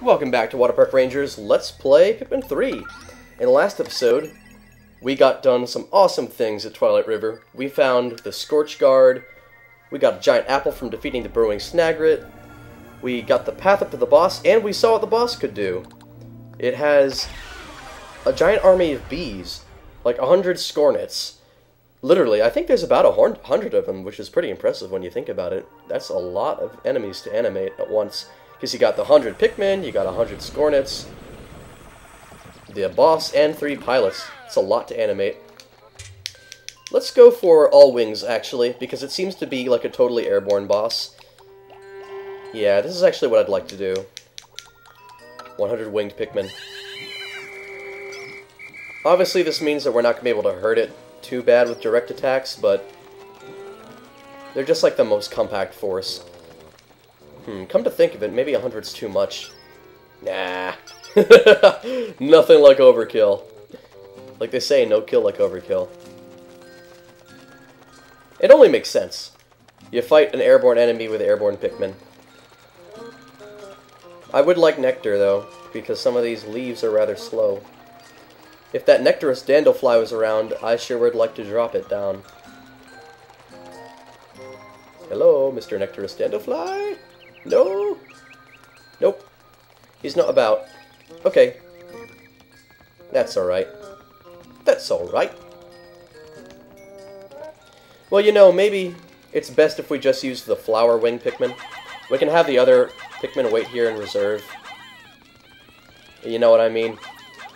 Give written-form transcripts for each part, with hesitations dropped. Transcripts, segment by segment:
Welcome back to WaterparkRanger's Let's Play Pikmin 3. In the last episode, we got done some awesome things at Twilight River. We found the Scorch Guard, we got a giant apple from defeating the Burrowing Snagret, we got the path up to the boss, and we saw what the boss could do. It has a giant army of bees, like 100 Scornets. Literally, I think there's about 100 of them, which is pretty impressive when you think about it. That's a lot of enemies to animate at once. Because you got the 100 Pikmin, you got 100 Scornets, the boss, and 3 pilots. It's a lot to animate. Let's go for all wings, actually, because it seems to be like a totally airborne boss. Yeah, this is actually what I'd like to do. 100 winged Pikmin. Obviously, this means that we're not going to be able to hurt it too bad with direct attacks, but they're just like the most compact force. Come to think of it, maybe 100's too much. Nah. Nothing like overkill. Like they say, no kill like overkill. It only makes sense. You fight an airborne enemy with airborne Pikmin. I would like Nectar, though, because some of these leaves are rather slow. If that Nectarous Dandelion was around, I sure would like to drop it down. Hello, Mr. Nectarous Dandelion? No? Nope. He's not about. Okay. That's alright. That's alright. Well, you know, maybe it's best if we just use the flower wing Pikmin. We can have the other Pikmin wait here in reserve. You know what I mean?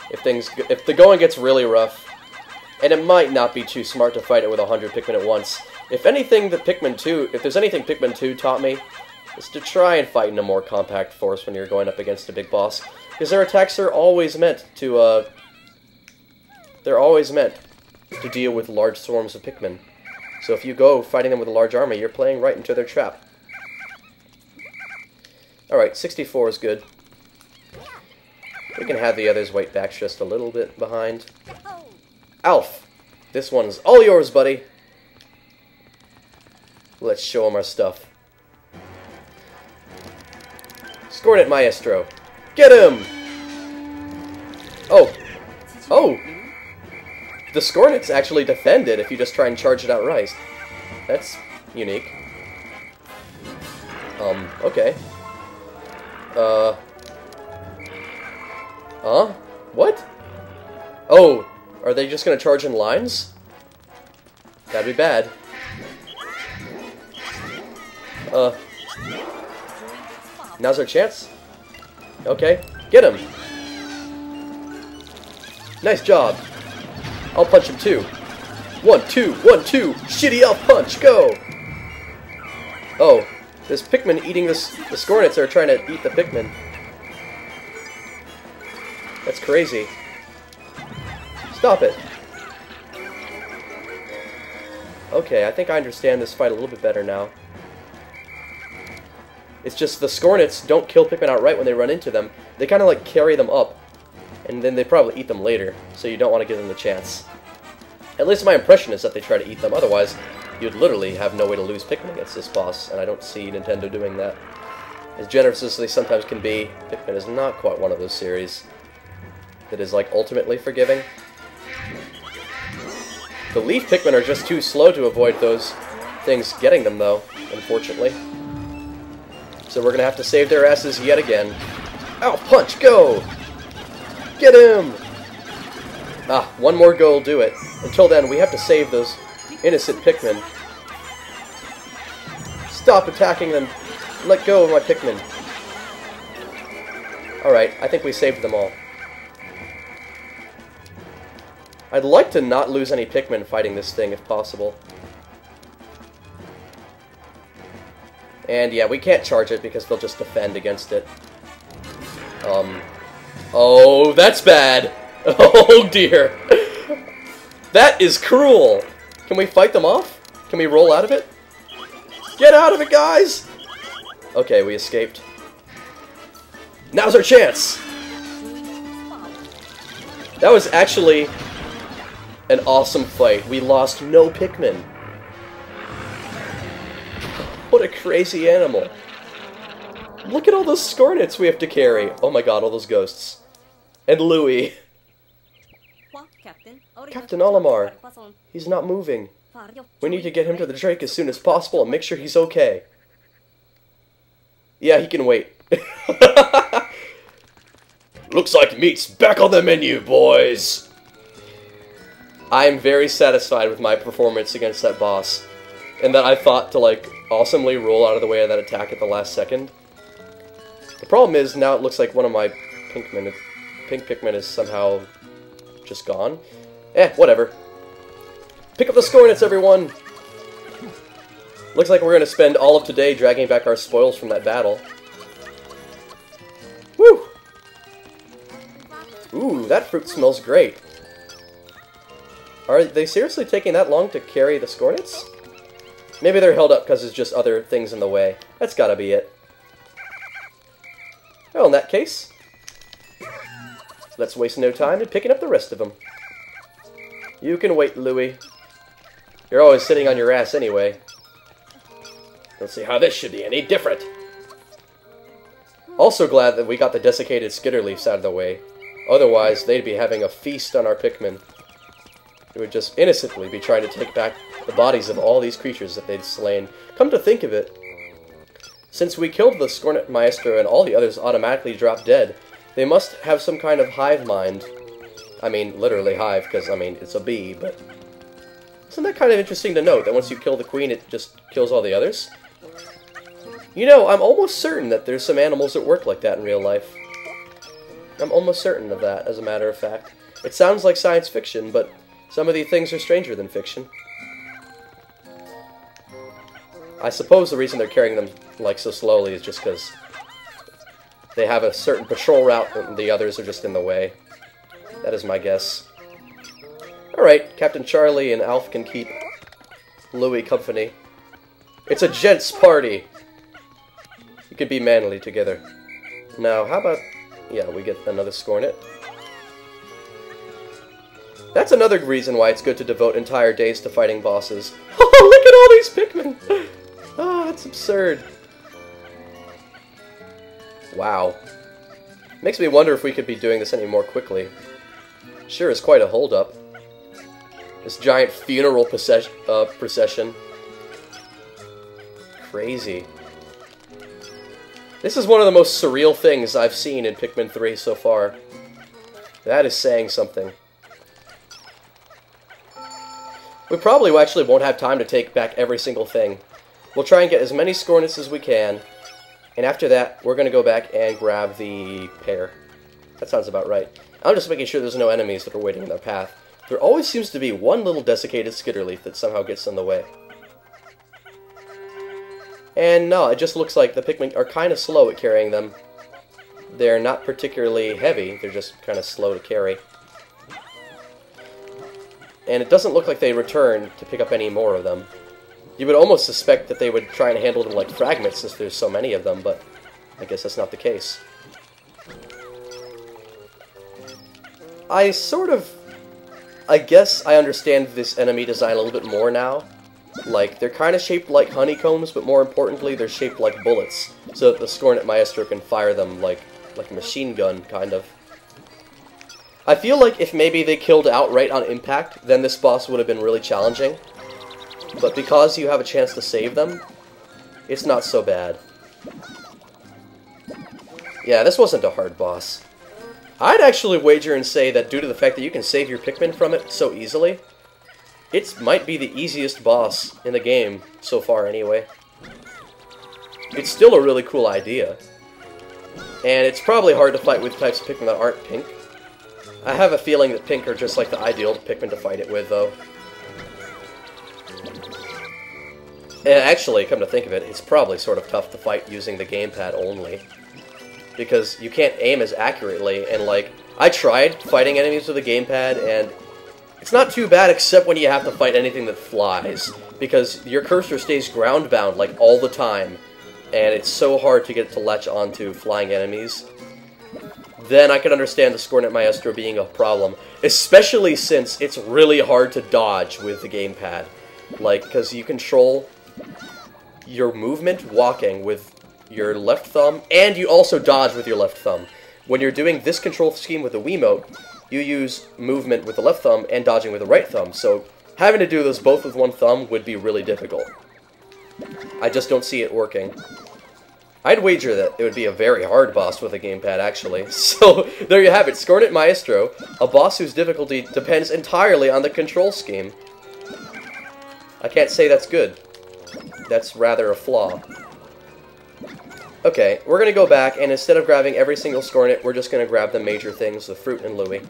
If the going gets really rough, and it might not be too smart to fight it with 100 Pikmin at once. If there's anything Pikmin 2 taught me, is to try and fight in a more compact force when you're going up against a big boss, because their attacks are always meant to deal with large swarms of Pikmin. So if you go fighting them with a large army, you're playing right into their trap. Alright, 64 is good. We can have the others wait back just a little bit behind. Alf! This one's all yours, buddy! Let's show him our stuff. Scornet Maestro. Get him! Oh. Oh! The Scornets actually defend it if you just try and charge it outright. That's unique. Okay. Huh? What? Oh, are they just gonna charge in lines? That'd be bad. Now's our chance. Okay, get him. Nice job. I'll punch him too. 1, 2, 1, 2. Shitty elf punch, go! Oh, this Pikmin eating the Scornets are trying to eat the Pikmin. That's crazy. Stop it. Okay, I think I understand this fight a little bit better now. It's just the Scornets don't kill Pikmin outright when they run into them. They kind of like carry them up, and then they probably eat them later, so you don't want to give them the chance. At least my impression is that they try to eat them, otherwise you'd literally have no way to lose Pikmin against this boss, and I don't see Nintendo doing that. As generous as they sometimes can be, Pikmin is not quite one of those series that is like ultimately forgiving. The leaf Pikmin are just too slow to avoid those things getting them, though, unfortunately. So we're gonna have to save their asses yet again. Ow, punch, go! Get him! Ah, one more go will do it. Until then, we have to save those innocent Pikmin. Stop attacking them! Let go of my Pikmin. Alright, I think we saved them all. I'd like to not lose any Pikmin fighting this thing if possible. And yeah, we can't charge it because they'll just defend against it. Oh, that's bad! Oh dear! That is cruel! Can we fight them off? Can we roll out of it? Get out of it, guys! Okay, we escaped. Now's our chance! That was actually an awesome fight. We lost no Pikmin. What a crazy animal. Look at all those Scornets we have to carry. Oh my god, all those ghosts. And Louis. Captain Olimar. He's not moving. We need to get him to the Drake as soon as possible and make sure he's okay. Yeah, he can wait. Looks like meat's back on the menu, boys! I am very satisfied with my performance against that boss. And that I thought to, like, awesomely roll out of the way of that attack at the last second. The problem is, now it looks like one of my pink Pikmin is somehow just gone. Whatever. Pick up the Scornets, everyone! Looks like we're going to spend all of today dragging back our spoils from that battle. Woo! Ooh, that fruit smells great. Are they seriously taking that long to carry the Scornets? Maybe they're held up because there's just other things in the way. That's gotta be it. Well, in that case, let's waste no time in picking up the rest of them. You can wait, Louis. You're always sitting on your ass anyway. Let's see how this should be any different. Also glad that we got the desiccated skitterleafs out of the way. Otherwise, they'd be having a feast on our Pikmin. They would just innocently be trying to take back the bodies of all these creatures that they'd slain. Come to think of it, since we killed the Scornet Maestro and all the others automatically dropped dead, they must have some kind of hive mind. I mean, literally hive, because, I mean, it's a bee, but... Isn't that kind of interesting to note, that once you kill the queen, it just kills all the others? You know, I'm almost certain that there's some animals that work like that in real life. I'm almost certain of that, as a matter of fact. It sounds like science fiction, but some of these things are stranger than fiction. I suppose the reason they're carrying them, like, so slowly is just because they have a certain patrol route and the others are just in the way. That is my guess. Alright, Captain Charlie and Alf can keep Louis company. It's a gents' party! You can be manly together. Now, how about... yeah, we get another Scornet. That's another reason why it's good to devote entire days to fighting bosses. Oh, look at all these Pikmin! Oh, that's absurd. Wow. Makes me wonder if we could be doing this any more quickly. Sure is quite a hold-up. This giant funeral procession. Crazy. This is one of the most surreal things I've seen in Pikmin 3 so far. That is saying something. We probably actually won't have time to take back every single thing. We'll try and get as many Scornets as we can, and after that, we're going to go back and grab the pear. That sounds about right. I'm just making sure there's no enemies that are waiting in their path. There always seems to be one little desiccated skitterleaf that somehow gets in the way. And no, it just looks like the Pikmin are kind of slow at carrying them. They're not particularly heavy, they're just kind of slow to carry. And it doesn't look like they return to pick up any more of them. You would almost suspect that they would try and handle them like fragments since there's so many of them, but I guess that's not the case. I guess I understand this enemy design a little bit more now. Like, they're kind of shaped like honeycombs, but more importantly, they're shaped like bullets, so that the Scornet Maestro can fire them like a machine gun, kind of. I feel like if maybe they killed outright on impact, then this boss would have been really challenging. But because you have a chance to save them, it's not so bad. Yeah, this wasn't a hard boss. I'd actually wager and say that due to the fact that you can save your Pikmin from it so easily, it might be the easiest boss in the game, so far anyway. It's still a really cool idea. And it's probably hard to fight with types of Pikmin that aren't pink. I have a feeling that pink are just like the ideal Pikmin to fight it with, though. And actually, come to think of it, it's probably sort of tough to fight using the gamepad only. Because you can't aim as accurately, and like, I tried fighting enemies with a gamepad, and it's not too bad except when you have to fight anything that flies. Because your cursor stays ground-bound, like, all the time. And it's so hard to get it to latch onto flying enemies. Then I can understand the Scornet Maestro being a problem. Especially since it's really hard to dodge with the gamepad. Like, because you control your movement walking with your left thumb, and you also dodge with your left thumb. When you're doing this control scheme with the Wiimote, you use movement with the left thumb and dodging with the right thumb, so having to do those both with one thumb would be really difficult. I just don't see it working. I'd wager that it would be a very hard boss with a gamepad, actually. So, there you have it, Scornet Maestro, a boss whose difficulty depends entirely on the control scheme. I can't say that's good. That's rather a flaw. Okay, we're gonna go back, and instead of grabbing every single Scornet, we're just gonna grab the major things, the fruit and Louie.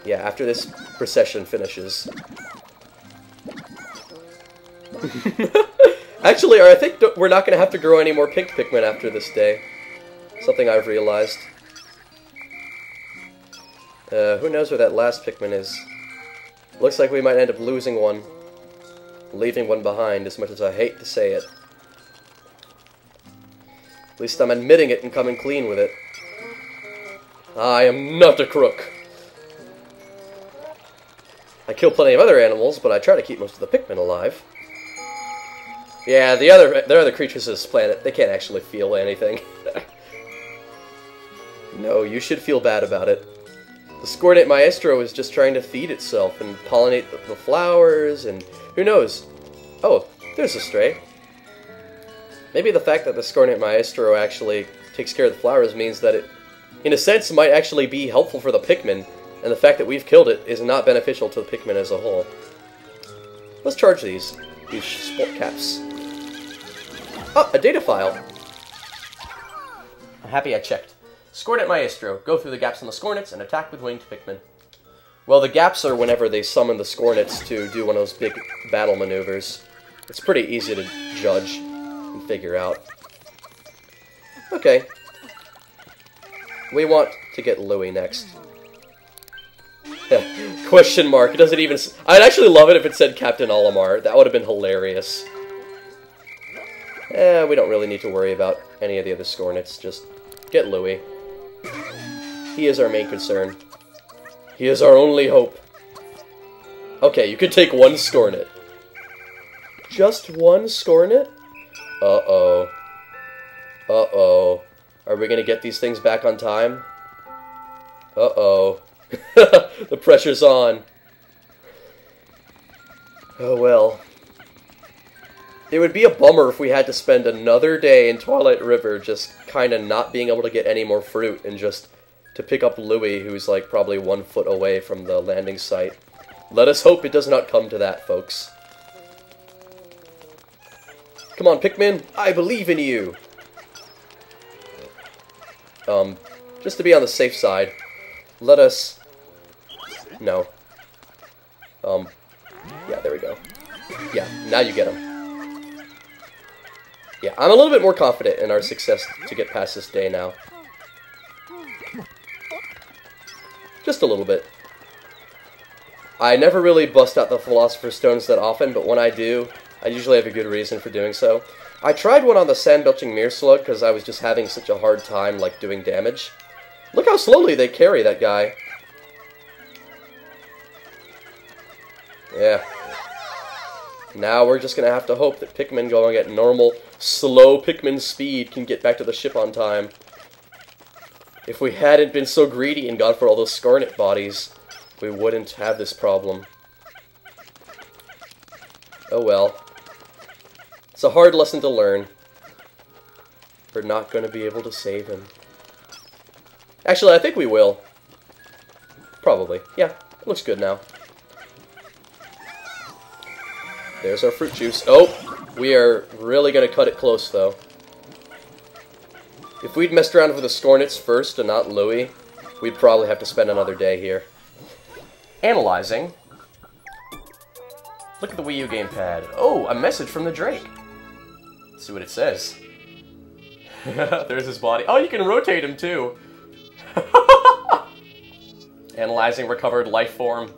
Yeah, after this procession finishes. Actually, I think we're not gonna have to grow any more pink Pikmin after this day. Something I've realized. Who knows where that last Pikmin is? Looks like we might end up losing one. Leaving one behind, as much as I hate to say it. At least I'm admitting it and coming clean with it. I am not a crook. I kill plenty of other animals, but I try to keep most of the Pikmin alive. Yeah, the other creatures of this planet, they can't actually feel anything. No, you should feel bad about it. The Scornet Maestro is just trying to feed itself and pollinate the flowers, and who knows? Oh, there's a stray. Maybe the fact that the Scornet Maestro actually takes care of the flowers means that it, in a sense, might actually be helpful for the Pikmin, and the fact that we've killed it is not beneficial to the Pikmin as a whole. Let's charge these sport caps. Oh, a data file. I'm happy I checked. Scornet Maestro. Go through the gaps on the Scornets and attack with winged Pikmin. Well, the gaps are whenever they summon the Scornets to do one of those big battle maneuvers. It's pretty easy to judge and figure out. Okay. We want to get Louie next. Question mark. It doesn't even... I'd actually love it if it said Captain Olimar. That would have been hilarious. We don't really need to worry about any of the other Scornets. Just get Louie. He is our main concern. He is our only hope. Okay, you could take one Scornet. Just one Scornet? Uh-oh. Uh-oh. Are we gonna get these things back on time? Uh-oh. The pressure's on. Oh well. It would be a bummer if we had to spend another day in Twilight River just kinda not being able to get any more fruit and just to pick up Louie, who's like probably 1 foot away from the landing site. Let us hope it does not come to that, folks. Come on, Pikmin! I believe in you! Just to be on the safe side, let us... No. Yeah, there we go. Yeah, now you get him. Yeah, I'm a little bit more confident in our success to get past this day now. Just a little bit. I never really bust out the Philosopher's Stones that often, but when I do, I usually have a good reason for doing so. I tried one on the Sand-Belching Mirror Slug because I was just having such a hard time, like, doing damage. Look how slowly they carry that guy. Yeah. Now we're just gonna have to hope that Pikmin going at normal, slow Pikmin speed can get back to the ship on time. If we hadn't been so greedy and gone for all those Scornet bodies, we wouldn't have this problem. Oh well. It's a hard lesson to learn. We're not gonna be able to save him. Actually, I think we will. Probably. Yeah, it looks good now. There's our fruit juice. Oh, we are really going to cut it close, though. If we'd messed around with the Scornets first and not Louie, we'd probably have to spend another day here. Analyzing. Look at the Wii U gamepad. Oh, a message from the Drake. Let's see what it says. There's his body. Oh, you can rotate him, too. Analyzing recovered life form.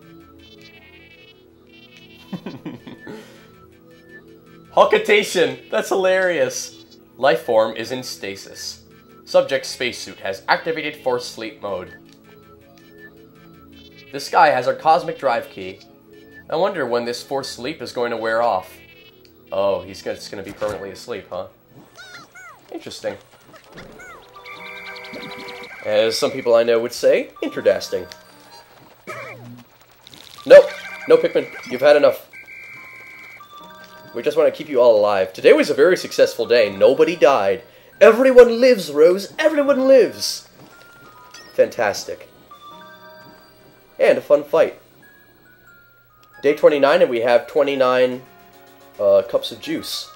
Hulkitation! That's hilarious! Life form is in stasis. Subject's spacesuit has activated force sleep mode. This guy has our cosmic drive key. I wonder when this force sleep is going to wear off. Oh, he's just going to be permanently asleep, huh? Interesting. As some people I know would say, interdasting. Nope. No, Pikmin. You've had enough. We just want to keep you all alive. Today was a very successful day. Nobody died. Everyone lives, Rose. Everyone lives. Fantastic. And a fun fight. Day 29, and we have 29 cups of juice.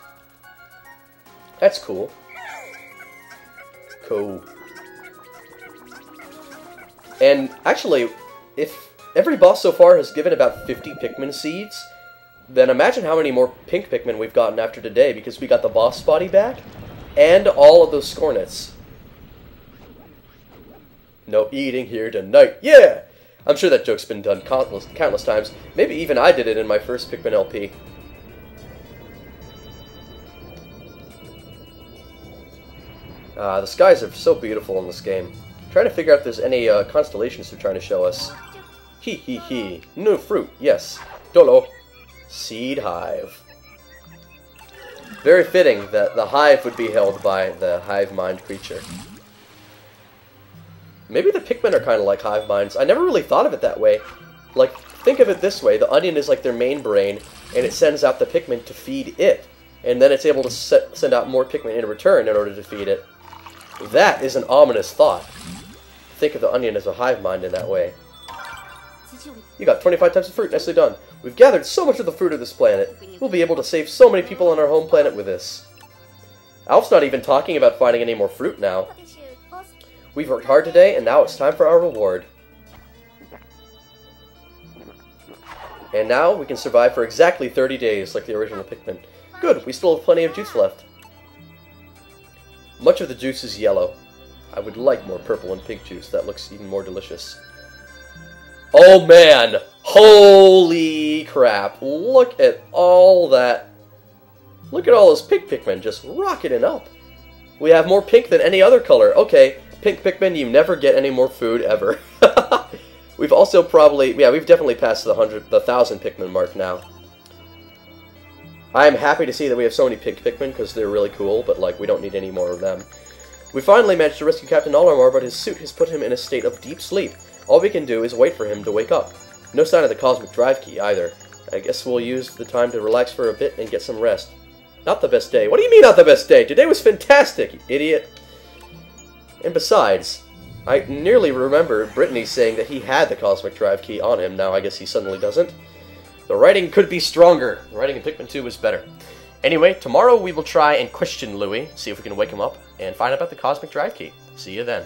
That's cool. Cool. And actually, if every boss so far has given about 50 Pikmin seeds, then imagine how many more pink Pikmin we've gotten after today, because we got the boss body back, and all of those Scornets. No eating here tonight. Yeah! I'm sure that joke's been done countless times. Maybe even I did it in my first Pikmin LP. The skies are so beautiful in this game. Trying to figure out if there's any constellations they're trying to show us. Hee hee hee. New fruit, yes. Dolo. Seed hive. Very fitting that the hive would be held by the hive mind creature. Maybe the Pikmin are kind of like hive minds. I never really thought of it that way. Like, think of it this way. The onion is like their main brain, and it sends out the Pikmin to feed it. And then it's able to send out more Pikmin in return in order to feed it. That is an ominous thought. Think of the onion as a hive mind in that way. You got 25 types of fruit. Nicely done. We've gathered so much of the fruit of this planet. We'll be able to save so many people on our home planet with this. Alf's not even talking about finding any more fruit now. We've worked hard today, and now it's time for our reward. And now we can survive for exactly 30 days, like the original Pikmin. Good, we still have plenty of juice left. Much of the juice is yellow. I would like more purple and pink juice. That looks even more delicious. Oh man! Holy crap! Look at all that. Look at all those pink Pikmin just rocketing up. We have more pink than any other color. Okay, pink Pikmin, you never get any more food ever. We've also probably, yeah, we've definitely passed the 1,000 Pikmin mark now. I am happy to see that we have so many pink Pikmin because they're really cool, but like we don't need any more of them. We finally managed to rescue Captain Olimar, but his suit has put him in a state of deep sleep. All we can do is wait for him to wake up. No sign of the cosmic drive key either. I guess we'll use the time to relax for a bit and get some rest. Not the best day. What do you mean not the best day? Today was fantastic, you idiot. And besides, I nearly remember Brittany saying that he had the cosmic drive key on him. Now I guess he suddenly doesn't. The writing could be stronger. The writing in Pikmin 2 was better. Anyway, tomorrow we will try and question Louie, see if we can wake him up, and find out about the cosmic drive key. See you then.